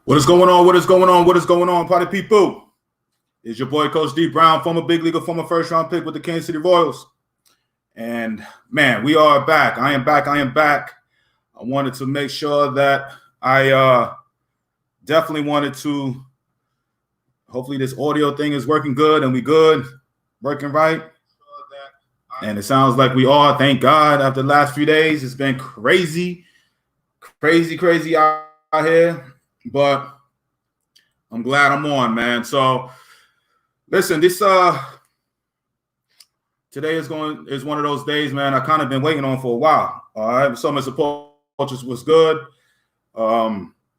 What is going on? What is going on? What is going on, party people? It's your boy, Coach D Brown, former big leaguer, former first-round pick with the Kansas City Royals. And, man, we are back. I am back. I wanted to make sure that I definitely wanted to – hopefully this audio thing is working good and we good, working right. And it sounds like we are. Thank God. After the last few days, it's been crazy out here. But I'm glad I'm on, man. So listen, this today is one of those days, man. I kind of been waiting on for a while. All right, so Mr. Poachers was good.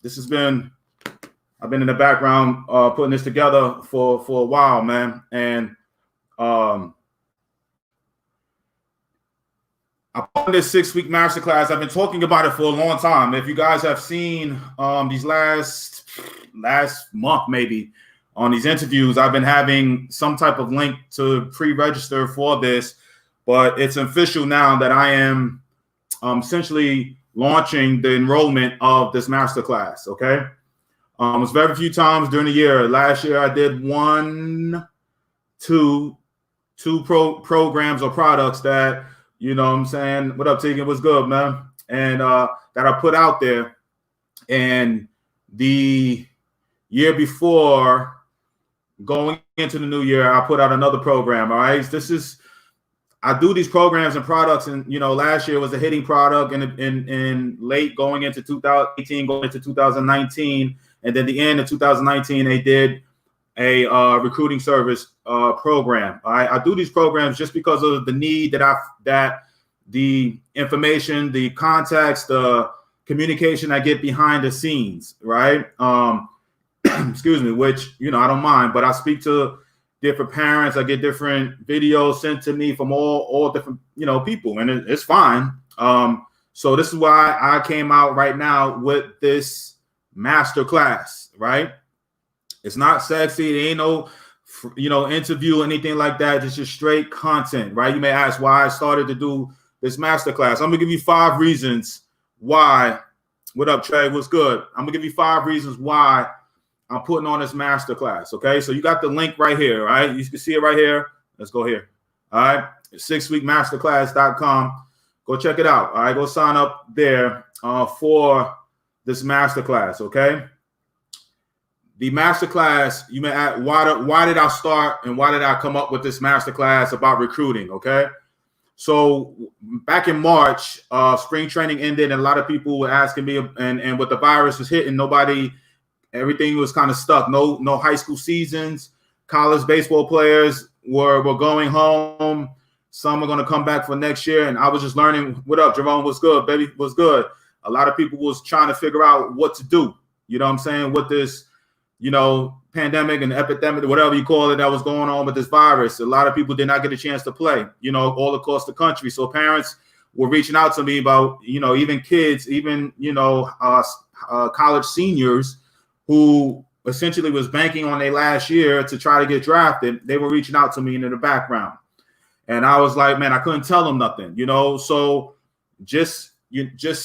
This has been I've been in the background putting this together for a while, man. And I'm on this 6-week masterclass. I've been talking about it for a long time. If you guys have seen these last month, maybe on these interviews, I've been having some type of link to pre-register for this, but it's official now that I am essentially launching the enrollment of this masterclass. Okay, it's very few times during the year. Last year I did two programs or products that. You know what I'm saying? What up, Tegan? What's good, man? And that I put out there. And the year before, going into the new year, I put out another program, all right? I do these programs and products, and, last year was a hitting product, and in late going into 2018, going into 2019, and then the end of 2019, they did a recruiting service program. I do these programs just because of the need that the information, the context, the communication I get behind the scenes, right? Excuse me, which I don't mind, but I speak to different parents. I get different videos sent to me from all different people, and it's fine. So this is why I came out right now with this master class, right? It's not sexy. There ain't no, interview or anything like that. It's just straight content, right? You may ask why I started to do this masterclass. I'm going to give you 5 reasons why. What up, Trey? What's good? I'm going to give you 5 reasons why I'm putting on this masterclass, okay? So you got the link right here, right? You can see it right here. Let's go here, all right? 6weekmasterclass.com. Go check it out, all right? Go sign up there for this masterclass, okay? The masterclass, you may ask, why did I start and why did I come up with this masterclass about recruiting, okay? So back in March, spring training ended, and a lot of people were asking me, and with the virus was hitting, everything was kind of stuck. No high school seasons. College baseball players were going home. Some are going to come back for next year, and I was just learning. What up, Jerome? What's good, baby? What's good? A lot of people was trying to figure out what to do. You know what I'm saying? With this pandemic and epidemic, whatever you call it, that was going on with this virus. A lot of people did not get a chance to play, all across the country. So parents were reaching out to me about, even kids, even, college seniors who essentially was banking on their last year to try to get drafted. They were reaching out to me in the background. And I was like, man, I couldn't tell them nothing, so just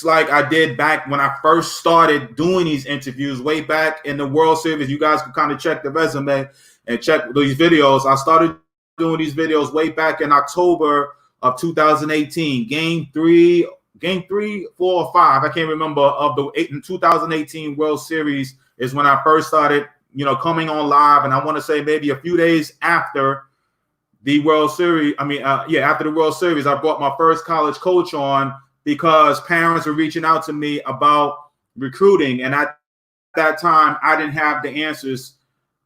like I did back when I first started doing these interviews way back in the World Series. You guys can kind of check the resume and check these videos. I started doing these videos way back in October of 2018. Game 3, 4, or 5, I can't remember, of the 2018 World Series is when I first started, coming on live. And I want to say maybe a few days after the World Series. After the World Series, I brought my first college coach on, because parents were reaching out to me about recruiting. And at that time, I didn't have the answers,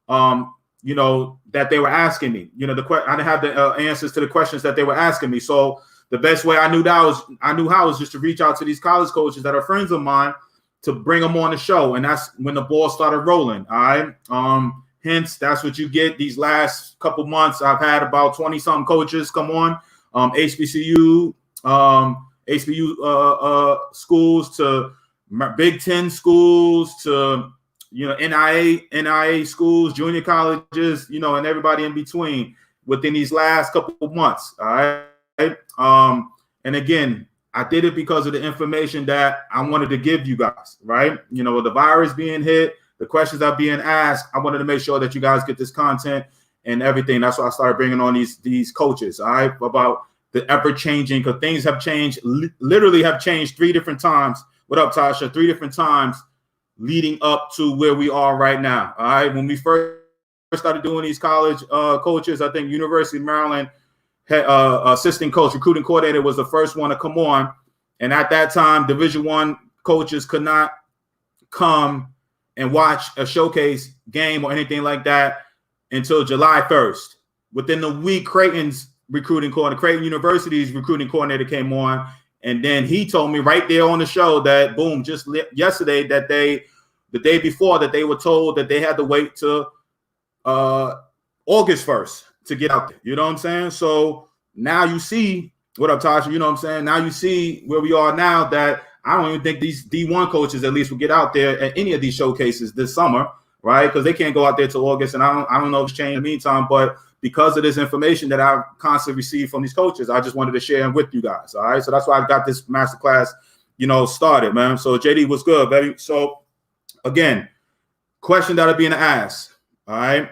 that they were asking me. I didn't have the answers to the questions that they were asking me. So the best way I knew how was just to reach out to these college coaches that are friends of mine to bring them on the show. And that's when the ball started rolling, all right? Hence, that's what you get these last couple months. I've had about 20-something coaches come on, HBCU schools to Big Ten schools to NIA schools, junior colleges, and everybody in between within these last couple of months. All right. And again, I did it because of the information that I wanted to give you guys, right? The virus being hit, the questions that are being asked, I wanted to make sure that you guys get this content and everything. That's why I started bringing on these coaches, all right, about the ever-changing, because things have changed, literally have changed 3 different times. What up, Tasha? 3 different times leading up to where we are right now, all right? When we first started doing these college coaches, I think University of Maryland had, assistant coach, recruiting coordinator was the first one to come on. And at that time, Division I coaches could not come and watch a showcase game or anything like that until July 1st. Within the week, Creighton's recruiting coordinator, Creighton University's recruiting coordinator came on. And then he told me right there on the show that, boom, just yesterday, that the day before, that they were told that they had to wait till August 1st to get out there. You know what I'm saying? So now you see, what up, Tasha? You know what I'm saying? Now you see where we are now, that I don't even think these D1 coaches at least will get out there at any of these showcases this summer, right? Because they can't go out there till August. And I don't know if it's changed in the meantime, but because of this information that I constantly receive from these coaches, I just wanted to share it with you guys. All right. So that's why I got this masterclass, started, man. So JD, what's good, baby? So again, question that are being asked. All right.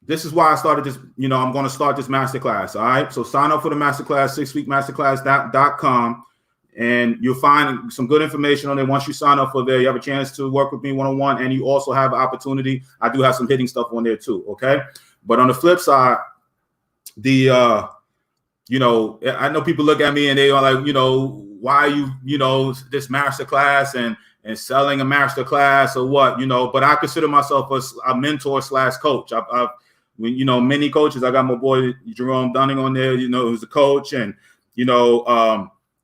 This is why I started this, I'm going to start this masterclass. All right. So sign up for the masterclass, 6weekmasterclass.com, and you'll find some good information on there. Once you sign up for there, you have a chance to work with me one-on-one, and you also have an opportunity. I do have some hitting stuff on there too. Okay. But on the flip side, I know people look at me and they are like, why are you, this masterclass and selling a masterclass or what, but I consider myself a mentor / coach. I've many coaches. I got my boy Jerome Dunning on there, who's a coach, and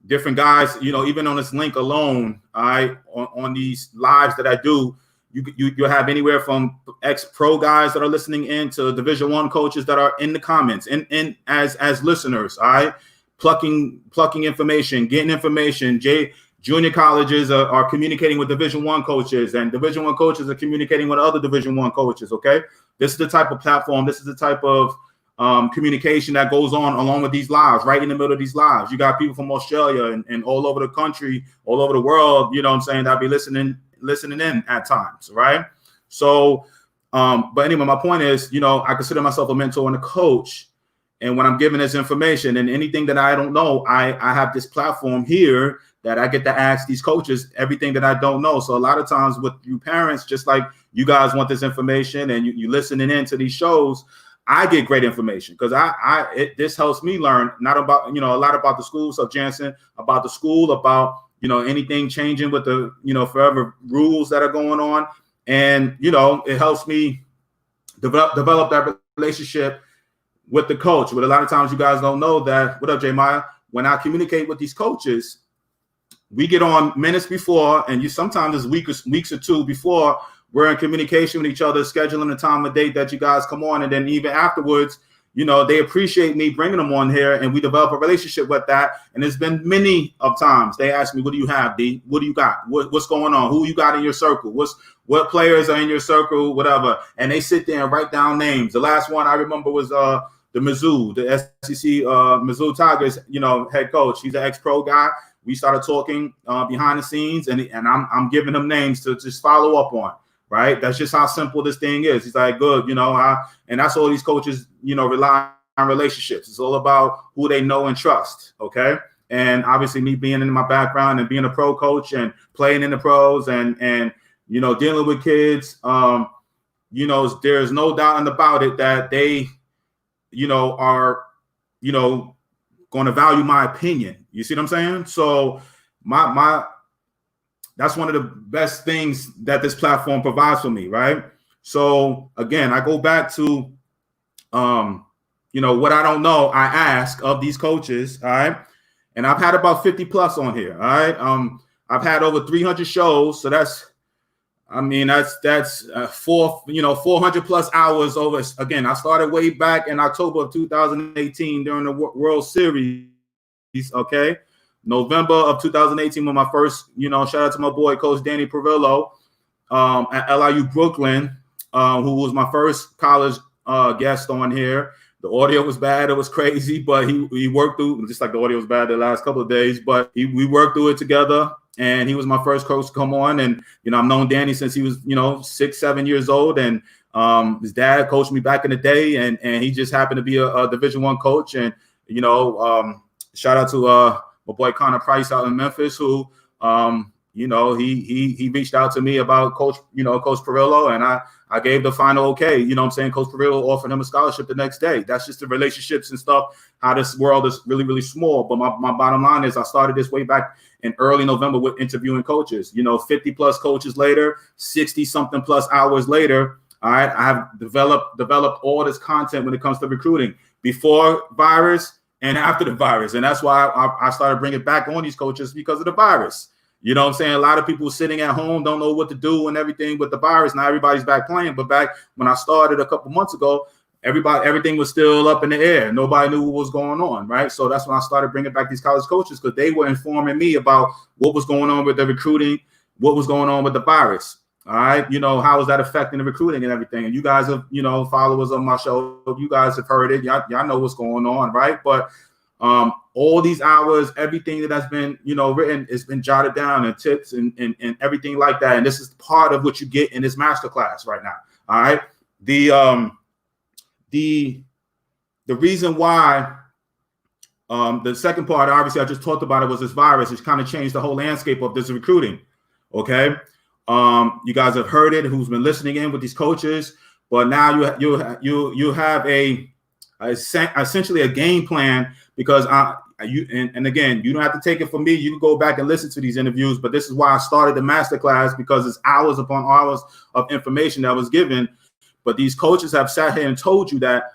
different guys, even on this link alone, on these lives that I do, you have anywhere from ex-pro guys that are listening in to Division I coaches that are in the comments and as listeners, plucking information, getting information. Junior colleges are communicating with Division I coaches, and Division I coaches are communicating with other Division I coaches. Okay, this is the type of platform. This is the type of communication that goes on along with these lives, right in the middle of these lives. You got people from Australia and all over the country, all over the world, that be listening in at times, right? So, but anyway, my point is, I consider myself a mentor and a coach. And when I'm giving this information and anything that I don't know, I have this platform here that I get to ask these coaches everything that I don't know. So a lot of times with you parents, just like you guys want this information and you listening in to these shows, I get great information because this helps me learn not about, a lot about the school stuff, Jansen, about the school, about, anything changing with the, forever rules that are going on. And, it helps me develop that relationship with the coach. But a lot of times you guys don't know that. What up, J Maya? When I communicate with these coaches, we get on minutes before, and sometimes it's weeks or 2 before. We're in communication with each other, scheduling the time and date that you guys come on. And then even afterwards, they appreciate me bringing them on here, and we develop a relationship with that. And there's been many of times they ask me, what do you have, D? What do you got? What's going on? Who you got in your circle? What players are in your circle, whatever. And they sit there and write down names. The last one I remember was the Mizzou, the SEC Mizzou Tigers, head coach. He's an ex-pro guy. We started talking behind the scenes, and I'm giving him names to just follow up on. Right. That's just how simple this thing is. He's like, good, and that's all these coaches, rely on relationships. It's all about who they know and trust. OK. And obviously me being in my background and being a pro coach and playing in the pros and dealing with kids, there's no doubt about it that they, are, going to value my opinion. You see what I'm saying? So that's one of the best things that this platform provides for me, right? So again, I go back to, what I don't know, I ask of these coaches, all right? And I've had about 50 plus on here, all right? I've had over 300 shows, so that's 400 plus hours over. Again, I started way back in October of 2018 during the World Series, okay? November of 2018 when my first, shout out to my boy, Coach Danny Pervillo at LIU Brooklyn, who was my first college guest on here. The audio was bad. It was crazy, but he worked through, just like the audio was bad the last couple of days, but we worked through it together. and he was my first coach to come on. And I've known Danny since he was 6, 7 years old, and his dad coached me back in the day, and he just happened to be a Division I coach. And shout out to my boy Connor Price out in Memphis, who he reached out to me about Coach Perillo, and I gave the final okay. Coach Perillo offered him a scholarship the next day. That's just the relationships and stuff, how this world is really, really small. But my bottom line is I started this way back in early November with interviewing coaches. 50 plus coaches later, 60 something plus hours later, all right, I have developed all this content when it comes to recruiting before virus and after the virus. And that's why I started bringing back on these coaches, because of the virus. A lot of people sitting at home don't know what to do and everything with the virus. Now everybody's back playing. But back when I started a couple months ago, everything was still up in the air. Nobody knew what was going on, right? So that's when I started bringing back these college coaches, because they were informing me about what was going on with the recruiting, what was going on with the virus. All right, how is that affecting the recruiting and everything? And you guys have, followers of my show, you guys have heard it. Y'all know what's going on, right? But all these hours, everything that has been, written, it's been jotted down, and tips and everything like that. And this is part of what you get in this masterclass right now. All right. The reason why, the second part, obviously I just talked about it, was this virus. It's kind of changed the whole landscape of this recruiting. Okay. You guys have heard it, who's been listening in with these coaches, but now you have essentially a game plan, because again, you don't have to take it from me. You can go back and listen to these interviews, but this is why I started the masterclass, because it's hours upon hours of information that was given. But these coaches have sat here and told you that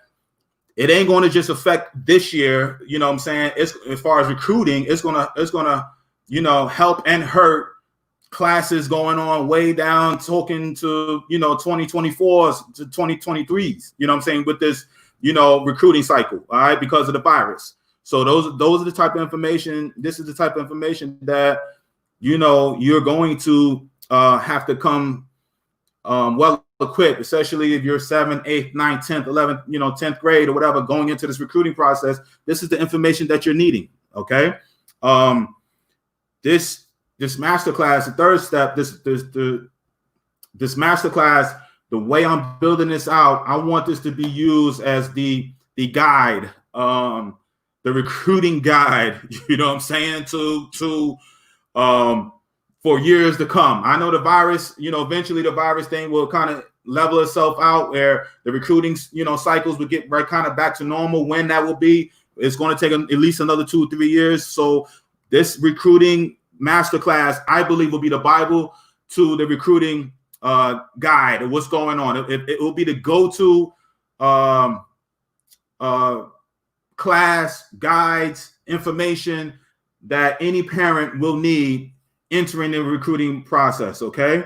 it ain't going to just affect this year. It's, as far as recruiting, it's gonna help and hurt classes going on way down, talking to 2024s to 2023s. With this recruiting cycle, all right, because of the virus. So those are the type of information. This is the type of information that you're going to have to come well equipped, especially if you're 7th, 8th, 9th, 10th, 11th, 10th grade or whatever, going into this recruiting process. This is the information that you're needing. Okay. This masterclass, the third step, this masterclass, the way I'm building this out, I want this to be used as the guide, the recruiting guide, for years to come. I know the virus, eventually the virus thing will kind of level itself out, where the recruiting, cycles will get right kind of back to normal. When that will be, it's going to take at least another 2 or 3 years. So this recruiting masterclass, I believe, will be the Bible to the recruiting guide of what's going on. It will be the go-to class, guides, information that any parent will need entering the recruiting process. Okay.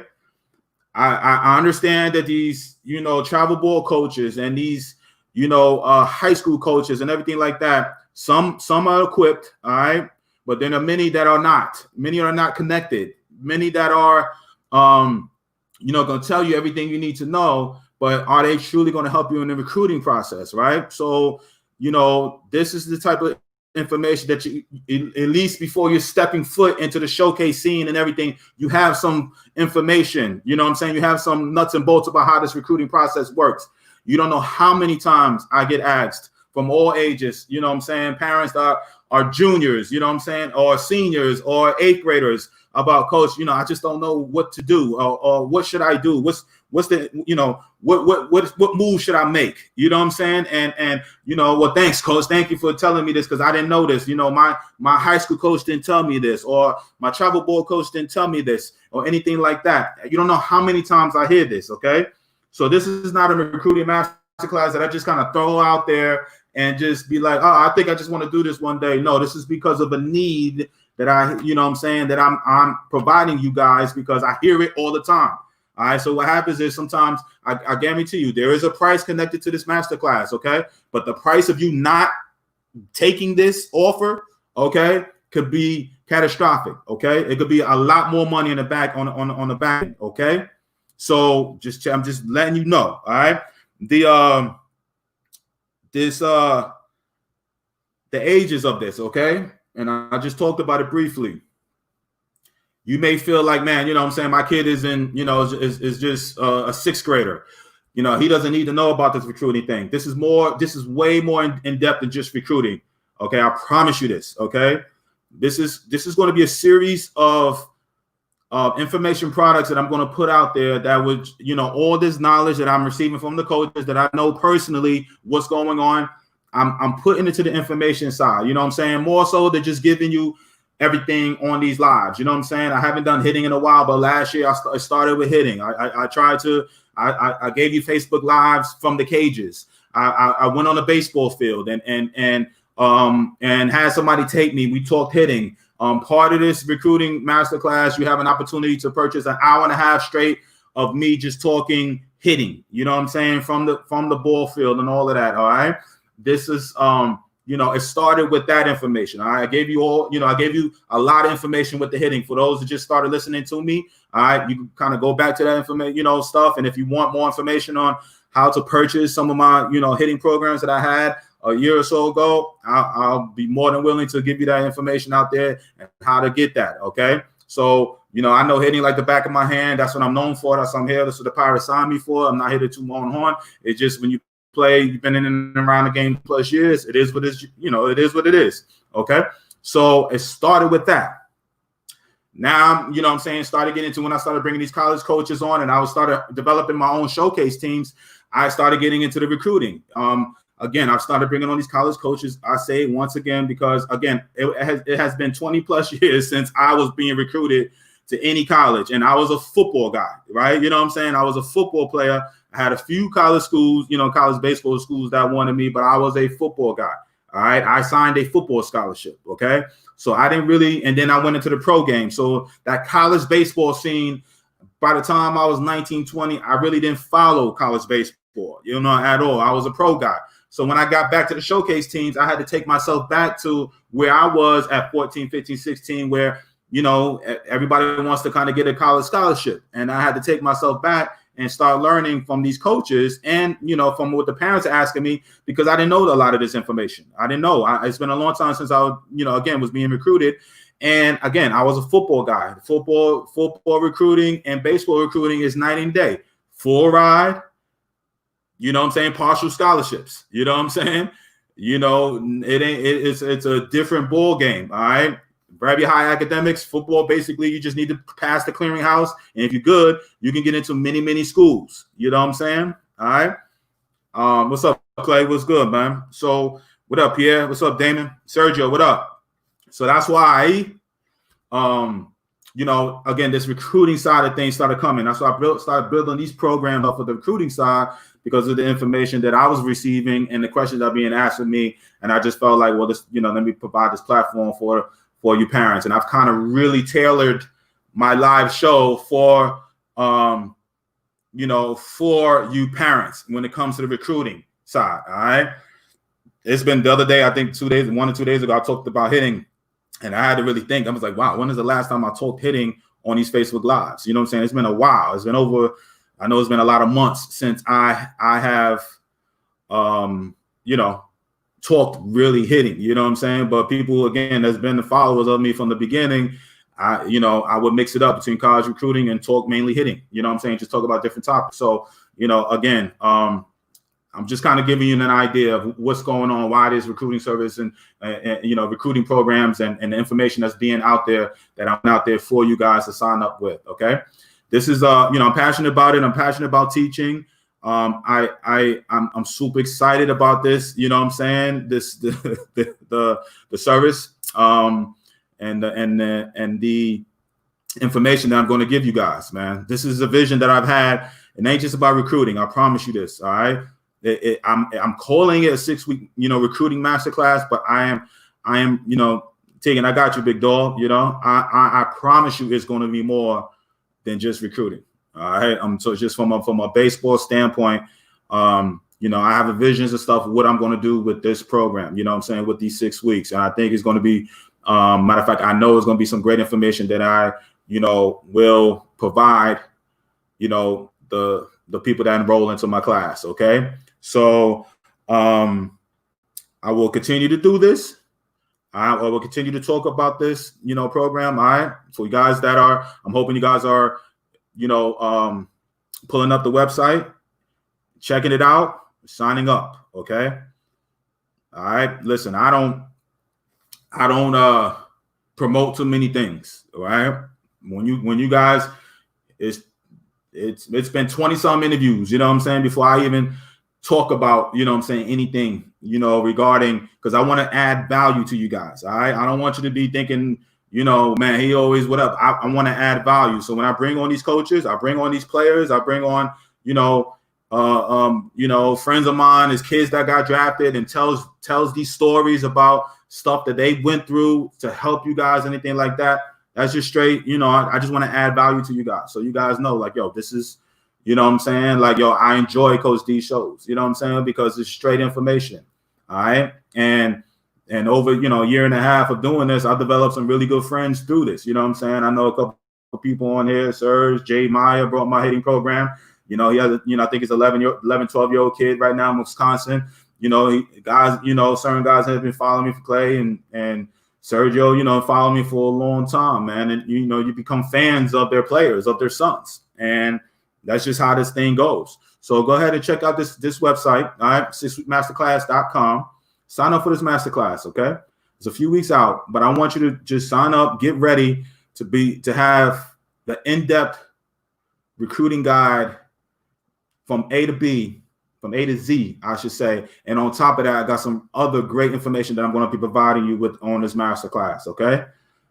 I understand that these, travel ball coaches and these, high school coaches and everything like that, some are equipped. All right. But then there are many that are not. Many are not connected. Many that are, going to tell you everything you need to know, but are they truly going to help you in the recruiting process, right? So, this is the type of information that you, at least before you're stepping foot into the showcase scene and everything, you have some information. You have some nuts and bolts about how this recruiting process works. You don't know how many times I get asked from all ages, parents that are juniors, or seniors or 8th graders about, coach, I just don't know what to do, or what should I do? What's the, what move should I make? And well, thanks, coach. Thank you for telling me this, because I didn't know this. My high school coach didn't tell me this, or my travel ball coach didn't tell me this, or anything like that. You don't know how many times I hear this. Okay. So this is not a recruiting masterclass that I just kind of throw out there and just be like, oh, I think I just want to do this one day. No, this is because of a need that that I'm providing you guys, because I hear it all the time. All right. So what happens is sometimes I guarantee you there is a price connected to this masterclass. Okay. But the price of you not taking this offer, okay, could be catastrophic. Okay. It could be a lot more money in the back on the back end. Okay. So I'm just letting you know. All right. The ages of this. Okay. And I just talked about it briefly. You may feel like, man, you know what I'm saying, my kid is in, you know, is just a sixth grader. You know, he doesn't need to know about this recruiting thing. This is way more in depth than just recruiting. Okay, I promise you this. Okay, this is going to be a series of information products that I'm going to put out there that would, you know, all this knowledge that I'm receiving from the coaches that I know personally what's going on. I'm putting it to the information side. You know what I'm saying? More so than just giving you everything on these lives. You know what I'm saying? I haven't done hitting in a while, but last year I started with hitting. I tried to. I gave you Facebook Lives from the cages. I went on a baseball field and had somebody take me. We talked hitting. Part of this recruiting masterclass, you have an opportunity to purchase an hour and a half straight of me just talking hitting. You know what I'm saying, from the ball field and all of that. All right. This is you know, it started with that information. All right? I gave you all, you know, I gave you a lot of information with the hitting. For those that just started listening to me, all right, you can kind of go back to that information, you know, stuff. And if you want more information on how to purchase some of my, you know, hitting programs that I had a year or so ago, I'll be more than willing to give you that information out there and how to get that. Okay. So, you know, I know hitting like the back of my hand. That's what I'm known for. That's what I'm here. That's what the Pirates signed me for. I'm not here to toot my own horn. It's just when you play, you've been in and around the game plus years, it is what it is, you know, it is what it is. Okay. So it started with that. Now, you know what I'm saying, started getting into when I started bringing these college coaches on and I started developing my own showcase teams, I started getting into the recruiting. Again, I've started bringing on these college coaches. I say once again, because again, it has been 20 plus years since I was being recruited to any college. And I was a football guy, right? You know what I'm saying? I was a football player. I had a few college schools, you know, college baseball schools that wanted me, but I was a football guy. All right. I signed a football scholarship. Okay. So I didn't really, and then I went into the pro game. So that college baseball scene, by the time I was 19, 20, I really didn't follow college baseball, you know, at all. I was a pro guy. So when I got back to the showcase teams, I had to take myself back to where I was at 14, 15, 16, where, you know, everybody wants to kind of get a college scholarship. And I had to take myself back and start learning from these coaches and, you know, from what the parents are asking me, because I didn't know a lot of this information. I didn't know. It's been a long time since I, you know, again, was being recruited. And again, I was a football guy. Football recruiting and baseball recruiting is night and day. Full ride, you know what I'm saying? Partial scholarships, you know what I'm saying? You know, it's a different ball game, all right? Very high academics. Football, basically, you just need to pass the clearinghouse. And if you're good, you can get into many, many schools. You know what I'm saying? All right. What's up, Clay? What's good, man? So what up, Pierre? What's up, Damon? Sergio, what up? So that's why, you know, again, this recruiting side of things started coming. That's why I started building these programs up for the recruiting side, because of the information that I was receiving and the questions that are being asked of me. And I just felt like, well, this, you know, let me provide this platform for you parents. And I've kind of really tailored my live show for, you know, for you parents when it comes to the recruiting side. All right. It's been the other day, I think 1 or 2 days ago, I talked about hitting, and I had to really think. I was like, wow, when is the last time I talked hitting on these Facebook Lives? You know what I'm saying? It's been a while. It's been over, I know it's been a lot of months since I have, you know, talked really hitting, you know what I'm saying? But people, again, that's been the followers of me from the beginning, you know, I would mix it up between college recruiting and talk mainly hitting, you know what I'm saying? Just talk about different topics. So, you know, again, I'm just kind of giving you an idea of what's going on, why this recruiting service and you know, recruiting programs and the information that's being out there, that I'm out there for you guys to sign up with. Okay. This is, you know, I'm passionate about it. I'm passionate about teaching. I'm super excited about this. You know what I'm saying? This, the service, and the information that I'm going to give you guys, man. This is a vision that I've had. It ain't just about recruiting. I promise you this. All right. I'm calling it a 6-week, you know, recruiting masterclass, but I am, you know, taking, I got you, big dog. You know, I promise you it's going to be more than just recruiting. All right. So just from a baseball standpoint, you know, I have the visions and stuff, what I'm going to do with this program, you know what I'm saying, with these 6 weeks. And I think it's going to be, matter of fact, I know it's going to be some great information that I, you know, will provide, you know, the people that enroll into my class. Okay. So, I will continue to do this. All right, well, we'll continue to talk about this, program. All right. So you guys I'm hoping you guys are, pulling up the website, checking it out, signing up. Okay. All right. Listen, I don't promote too many things. All right. When you guys, it's been 20 some interviews, you know what I'm saying, before I even talk about, anything, regarding, because I want to add value to you guys. All right. I don't want you to be thinking, man, he always what up. I want to add value. So when I bring on these coaches, I bring on these players, I bring on, friends of mine, his kids that got drafted, and tells these stories about stuff that they went through to help you guys, anything like that. That's just straight, I just want to add value to you guys. So you guys know, like, yo, this is, what I'm saying? Like, yo, I enjoy Coach D shows, you know what I'm saying? Because it's straight information. All right. And over, a year and a half of doing this, I've developed some really good friends through this. You know what I'm saying? I know a couple of people on here. Serge, Jay Meyer brought my hitting program. He has, I think it's 11, 12-year-old kid right now in Wisconsin. Certain guys have been following me for Clay and Sergio, follow me for a long time, man. And, you become fans of their players, of their sons. And that's just how this thing goes. So go ahead and check out this website, all right, 6weekmasterclass.com. Sign up for this masterclass, okay? It's a few weeks out, but I want you to just sign up, get ready to have the in-depth recruiting guide from A to B, from A to Z, I should say. And on top of that, I got some other great information that I'm going to be providing you with on this masterclass, okay?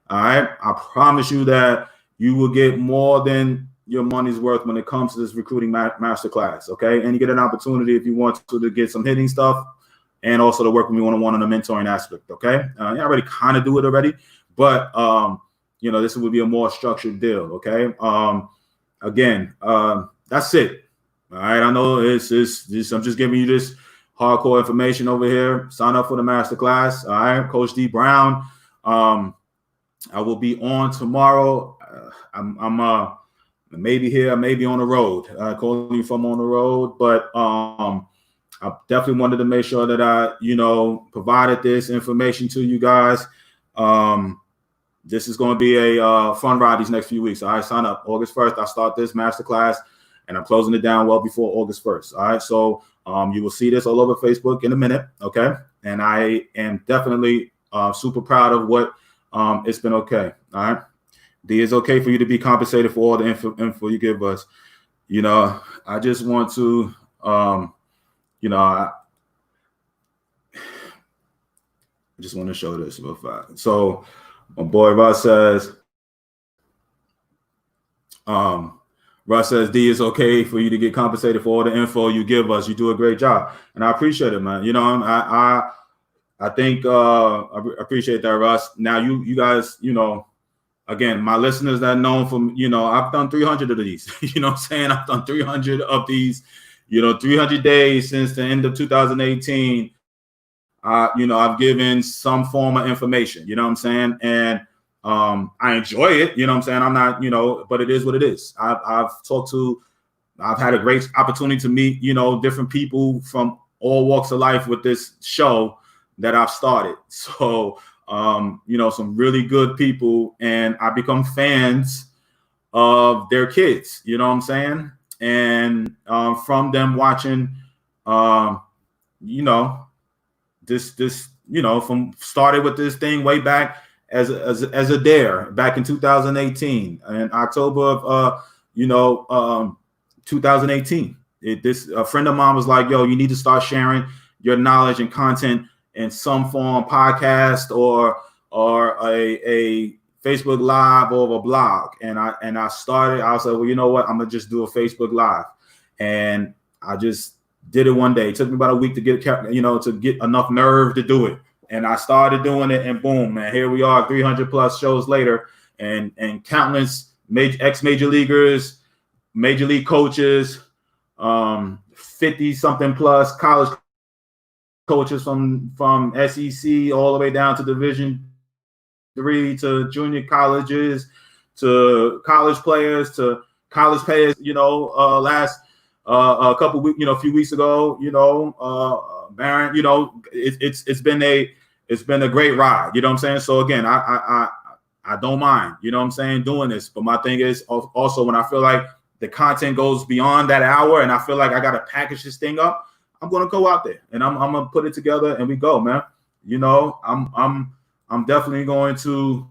All right? I promise you that you will get more than your money's worth when it comes to this recruiting masterclass, okay? And you get an opportunity, if you want to get some hitting stuff and also to work with me one-on-one on the mentoring aspect, okay? I already kind of do it already, but, this would be a more structured deal, okay? Again, that's it. All right, I know it's I'm just giving you this hardcore information over here. Sign up for the masterclass. All right, Coach D Brown. I will be on tomorrow. I'm maybe here, maybe on the road. Calling you from on the road, but I definitely wanted to make sure that I, provided this information to you guys. This is going to be a fun ride these next few weeks. All right, sign up. August 1st, I start this masterclass, and I'm closing it down well before August 1st. All right, so you will see this all over Facebook in a minute, okay? And I am definitely super proud of what it's been, okay? All right, D, it's okay for you to be compensated for all the info you give us. I just want to, I just want to show this real fast. So my boy Russ says, D, it's okay for you to get compensated for all the info you give us. You do a great job, and I appreciate it, man. I think I appreciate that, Russ. Now you guys, again, my listeners that know from, I've done 300 of these. You know what I'm saying? I've done 300 of these, 300 days since the end of 2018. I've given some form of information. You know what I'm saying? And I enjoy it, you know what I'm saying? I'm not, but it is what it is. I've had a great opportunity to meet, different people from all walks of life with this show that I've started. So, some really good people, and I become fans of their kids, you know what I'm saying? And from them watching, this, from started with this thing way back as a dare back in 2018, in October of 2018. A friend of mine was like, yo, you need to start sharing your knowledge and content in some form, podcast or a Facebook Live or a blog. And I was like, well, you know what? I'm gonna just do a Facebook Live. And I just did it one day. It took me about a week to get enough nerve to do it. And I started doing it, and boom, man, here we are 300 plus shows later, and countless ex-major leaguers, major league coaches, 50 something plus college coaches from SEC all the way down to Division III, to junior colleges, to college players, to college players, last a couple weeks, a few weeks ago, Baron, it's it's been a great ride. You know what I'm saying? So again, I don't mind, you know what I'm saying, doing this. But my thing is also when I feel like the content goes beyond that hour and I feel like I got to package this thing up, I'm going to go out there and I'm going to put it together and we go, man. You know, I'm definitely going to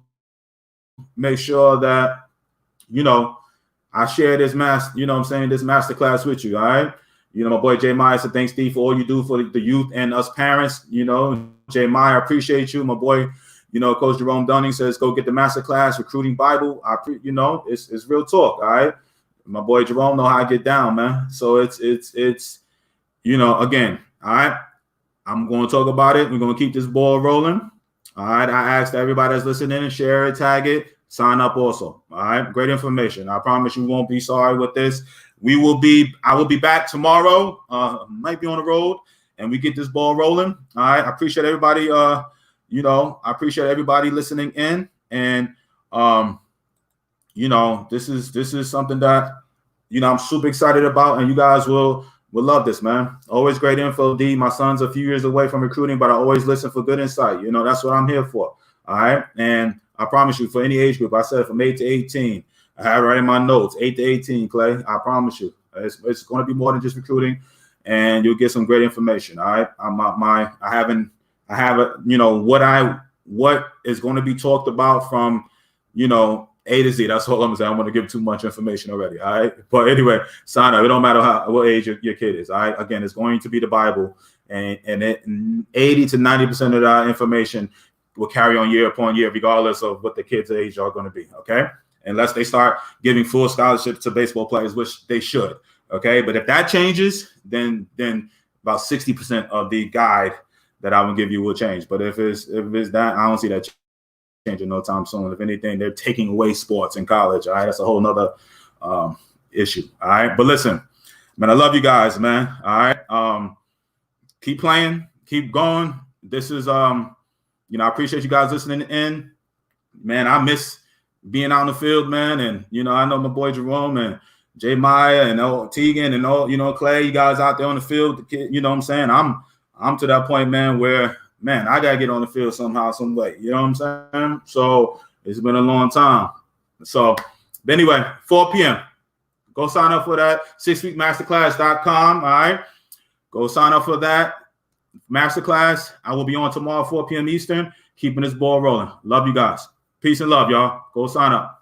make sure that, you know, I share this this masterclass with you. All right. You know, my boy Jay Meyer said, thanks, Steve, for all you do for the youth and us parents. You know, Jay Meyer, I appreciate you. My boy, you know, Coach Jerome Dunning says, go get the masterclass, recruiting Bible. It's real talk. All right. My boy Jerome know how I get down, man. So it's, you know, again, all right. I'm going to talk about it. We're going to keep this ball rolling. All right. I asked everybody that's listening and share it, tag it, sign up also. All right. Great information. I promise you won't be sorry with this. I will be back tomorrow. Might be on the road and we get this ball rolling. All right. I appreciate everybody. You know, I appreciate everybody listening in. And, you know, this is something that, you know, I'm super excited about and you guys will love this, man. Always great info, D. My son's a few years away from recruiting, but I always listen for good insight. You know, that's what I'm here for. All right. And I promise you, for any age group, I said from 8 to 18, I have it right in my notes, 8 to 18, Clay. I promise you, it's going to be more than just recruiting, and you'll get some great information. All right. I have it, you know, what is going to be talked about from, you know, A to Z. That's all I'm saying. I don't want to give too much information already. All right. But anyway, sign up. It don't matter what age your kid is. All right. Again, it's going to be the Bible, and 80 to 90% of that information will carry on year upon year, regardless of what the kids' age are going to be. Okay. Unless they start giving full scholarships to baseball players, which they should. Okay. But if that changes, then about 60% of the guide that I will give you will change. But if it's that, I don't see that changing no time soon. If anything, they're taking away sports in college. All right. That's a whole nother issue. All right. But listen, man, I love you guys, man. All right. Keep playing, keep going. This is, you know, I appreciate you guys listening in. Man, I miss being out in the field, man. And, you know, I know my boy Jerome and Jay Maya and Tegan and all, you know, Clay, you guys out there on the field, you know what I'm saying? I'm to that point, man, where, man, I got to get on the field somehow, some way. You know what I'm saying? So it's been a long time. So, but anyway, 4 p.m. Go sign up for that. 6weekmasterclass.com. All right. Go sign up for that masterclass. I will be on tomorrow, 4 p.m. Eastern, keeping this ball rolling. Love you guys. Peace and love, y'all. Go sign up.